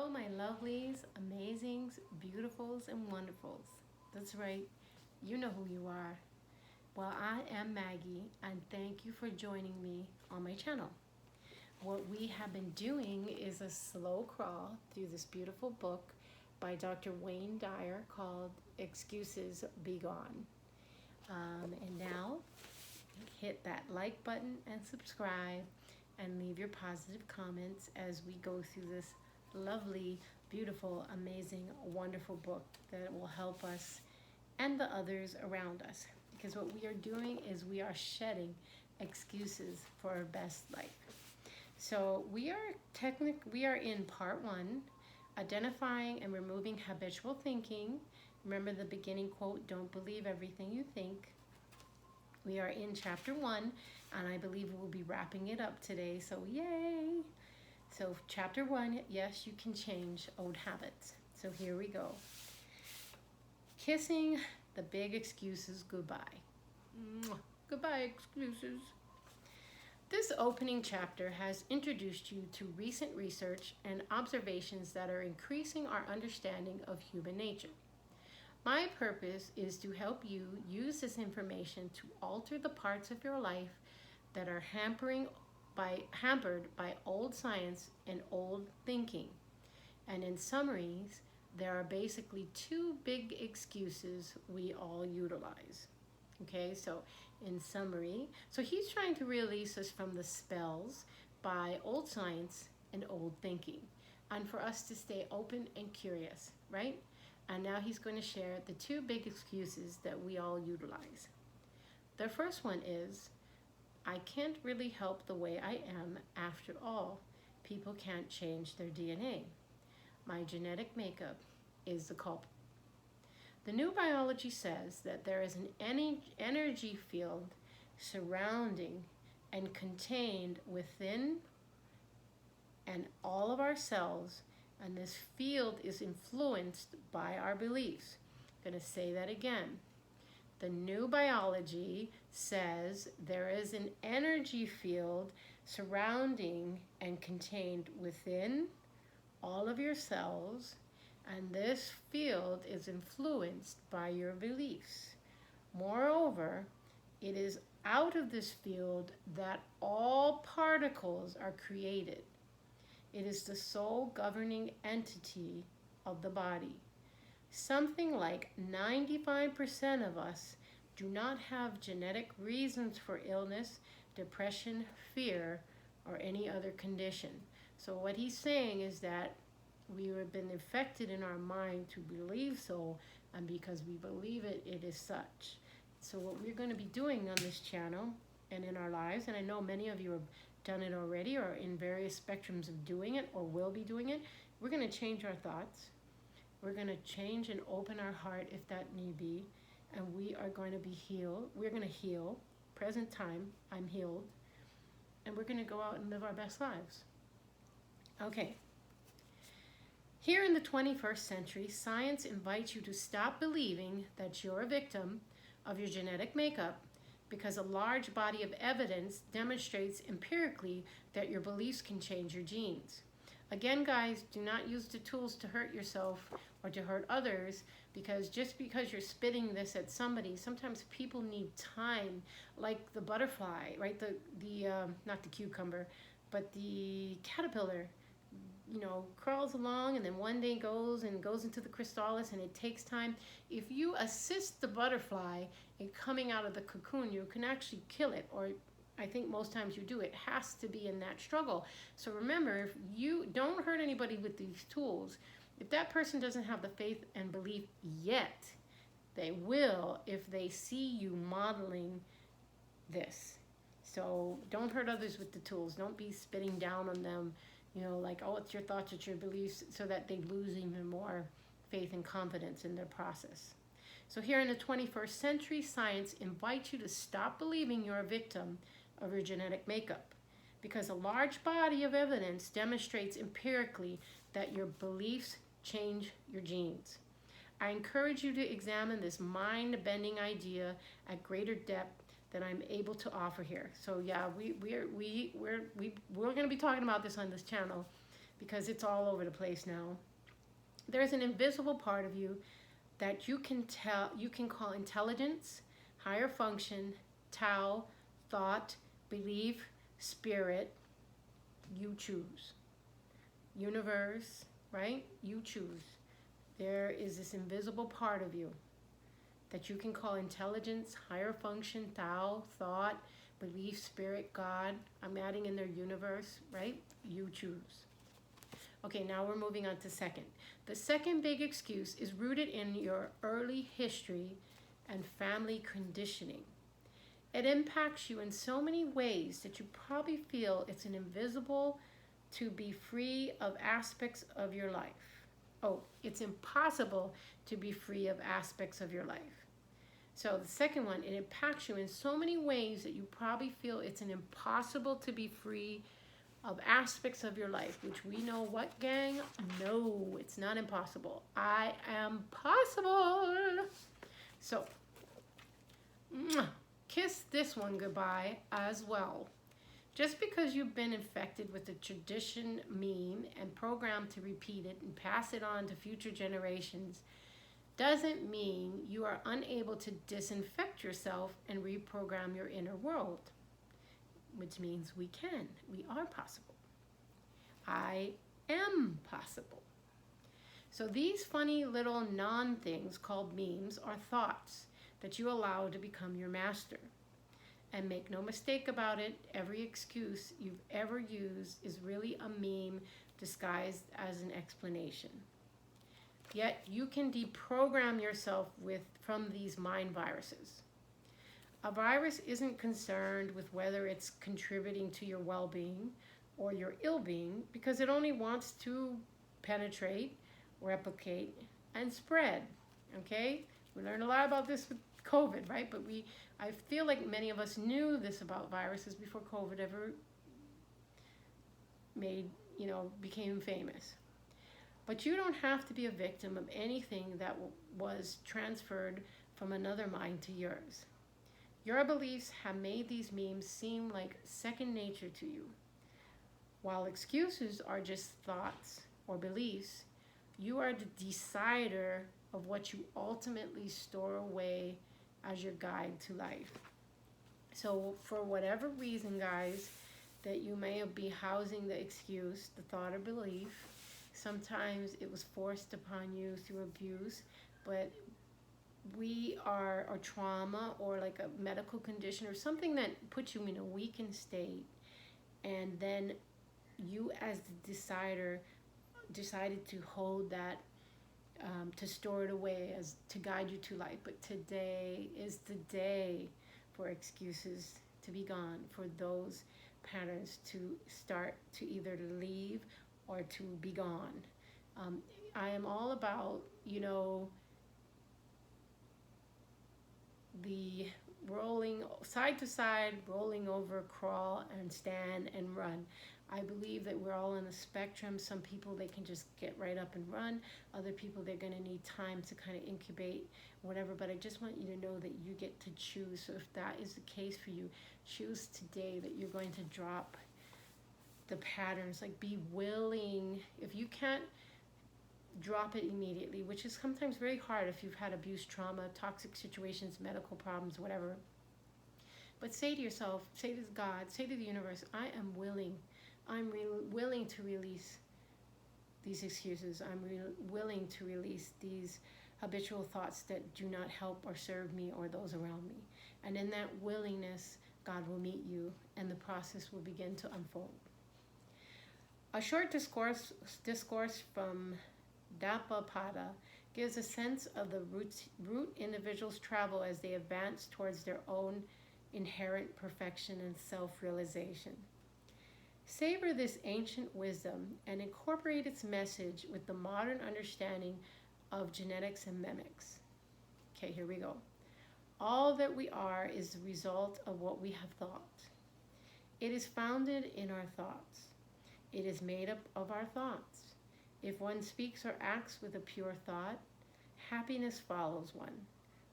Hello, my lovelies, amazings, beautifuls, and wonderfuls. That's right, you know who you are. Well, I am Maggie, and thank you for joining me on my channel. What we have been doing is a slow crawl through this beautiful book by Dr. Wayne Dyer called Excuses Be Gone. And now, hit that like button and subscribe and leave your positive comments as we go through this lovely, beautiful, amazing, wonderful book that will help us and the others around us. Because what we are doing is we are shedding excuses for our best life. So we are in part 1, identifying and removing habitual thinking. Remember the beginning quote, don't believe everything you think. We are in chapter 1, and I believe we'll be wrapping it up today, so yay! So chapter 1, yes, you can change old habits. So here we go. Kissing the big excuses goodbye. Mwah. Goodbye, excuses. This opening chapter has introduced you to recent research and observations that are increasing our understanding of human nature. My purpose is to help you use this information to alter the parts of your life that are hampered by old science and old thinking. And in summaries, there are basically 2 big excuses we all utilize. Okay, so in summary, so he's trying to release us from the spells by old science and old thinking, and for us to stay open and curious, right? And now he's going to share the 2 big excuses that we all utilize. The first one is, I can't really help the way I am. After all, people can't change their DNA. My genetic makeup is the culprit. The new biology says that there is an energy field surrounding and contained within and all of our cells, and this field is influenced by our beliefs. I'm going to say that again. The new biology says there is an energy field surrounding and contained within all of your cells, and this field is influenced by your beliefs. Moreover, it is out of this field that all particles are created. It is the sole governing entity of the body. Something like 95% of us do not have genetic reasons for illness, depression, fear, or any other condition. So what he's saying is that we have been affected in our mind to believe so, and because we believe it, it is such. So what we're going to be doing on this channel and in our lives, and I know many of you have done it already or in various spectrums of doing it or will be doing it, we're going to change our thoughts. We're going to change and open our heart if that need be, and we are going to be healed. We're going to heal. Present time, I'm healed, and we're going to go out and live our best lives. Okay. Here in the 21st century, science invites you to stop believing that you're a victim of your genetic makeup, because a large body of evidence demonstrates empirically that your beliefs can change your genes. Again, guys, do not use the tools to hurt yourself or to hurt others, because just because you're spitting this at somebody, sometimes people need time, like the butterfly, right? Not the cucumber, but the caterpillar, crawls along and then one day goes into the chrysalis, and it takes time. If you assist the butterfly in coming out of the cocoon, you can actually kill it, or I think most times you do. It has to be in that struggle. So remember, if you don't hurt anybody with these tools, if that person doesn't have the faith and belief yet, they will if they see you modeling this. So don't hurt others with the tools. Don't be spitting down on them, like, oh, it's your thoughts, it's your beliefs, so that they lose even more faith and confidence in their process. So here in the 21st century, science invites you to stop believing you're a victim of your genetic makeup, because a large body of evidence demonstrates empirically that your beliefs change your genes. I encourage you to examine this mind-bending idea at greater depth that I'm able to offer here. So yeah, we're going to be talking about this on this channel, because it's all over the place now. There's an invisible part of you that you can call intelligence, higher function, Tao, thought, belief, spirit. You choose. Universe, right? You choose. There is this invisible part of you that you can call intelligence, higher function, Tao, thought, belief, spirit, God. I'm adding in their universe, right? You choose. Okay, now we're moving on to second. The second big excuse is rooted in your early history and family conditioning. It impacts you in so many ways that you probably feel it's an invisible to be free of aspects of your life. Oh, it's impossible to be free of aspects of your life. So the second one, it impacts you in so many ways that you probably feel it's an impossible to be free of aspects of your life, which we know what, gang? No, it's not impossible. I am possible. So, kiss this one goodbye as well. Just because you've been infected with the tradition meme and programmed to repeat it and pass it on to future generations doesn't mean you are unable to disinfect yourself and reprogram your inner world, which means we can. We are possible. I am possible. So these funny little non-things called memes are thoughts that you allow to become your master. And make no mistake about it, every excuse you've ever used is really a meme disguised as an explanation. Yet you can deprogram yourself from these mind viruses. A virus isn't concerned with whether it's contributing to your well-being or your ill-being because it only wants to penetrate, replicate, and spread. Okay? We learned a lot about this with COVID, right? But I feel like many of us knew this about viruses before COVID ever became famous. But you don't have to be a victim of anything that was transferred from another mind to yours. Your beliefs have made these memes seem like second nature to you. While excuses are just thoughts or beliefs, you are the decider of what you ultimately store away as your guide to life. So for whatever reason, guys, that you may be housing the excuse, the thought or belief, sometimes it was forced upon you through abuse, but or trauma or like a medical condition or something that puts you in a weakened state, and then you as the decider decided to hold that, to store it away as to guide you to life. But today is the day for excuses to be gone, for those patterns to start to either leave or to be gone. I am all about, the rolling side to side, rolling over, crawl, and stand and run. I believe that we're all on a spectrum. Some people, they can just get right up and run. Other people, they're going to need time to kind of incubate, whatever. But I just want you to know that you get to choose. So if that is the case for you, choose today that you're going to drop the patterns. Like, be willing. If you can't drop it immediately, which is sometimes very hard if you've had abuse, trauma, toxic situations, medical problems, whatever. But say to yourself, say to God, say to the universe, I am willing. I'm willing to release these excuses. I'm willing to release these habitual thoughts that do not help or serve me or those around me. And in that willingness, God will meet you and the process will begin to unfold. A short discourse from Dhammapada gives a sense of the route individuals travel as they advance towards their own inherent perfection and self-realization. Savor this ancient wisdom and incorporate its message with the modern understanding of genetics and mimics. Okay, here we go. All that we are is the result of what we have thought. It is founded in our thoughts. It is made up of our thoughts. If one speaks or acts with a pure thought, happiness follows one,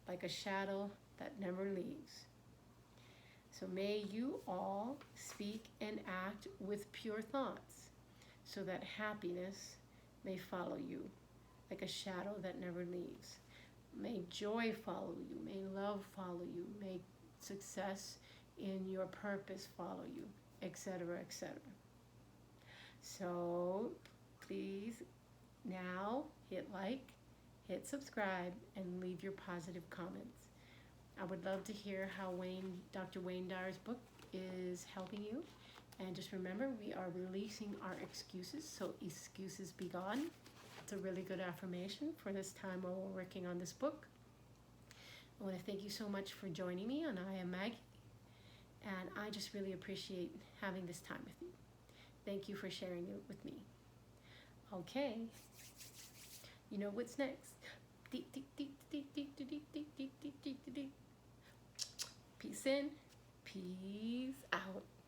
like a shadow that never leaves. So may you all speak and act with pure thoughts. so that happiness may follow you like a shadow that never leaves. May joy follow you. May love follow you. May success in your purpose follow you, etc., etc. So please now hit like, hit subscribe, and leave your positive comments. I would love to hear how Dr. Wayne Dyer's book is helping you. And just remember, we are releasing our excuses, so excuses be gone. It's a really good affirmation for this time while we're working on this book. I want to thank you so much for joining me on I Am Maggie, and I just really appreciate having this time with you. Thank you for sharing it with me. Okay, you know what's next. Peace in, peace out.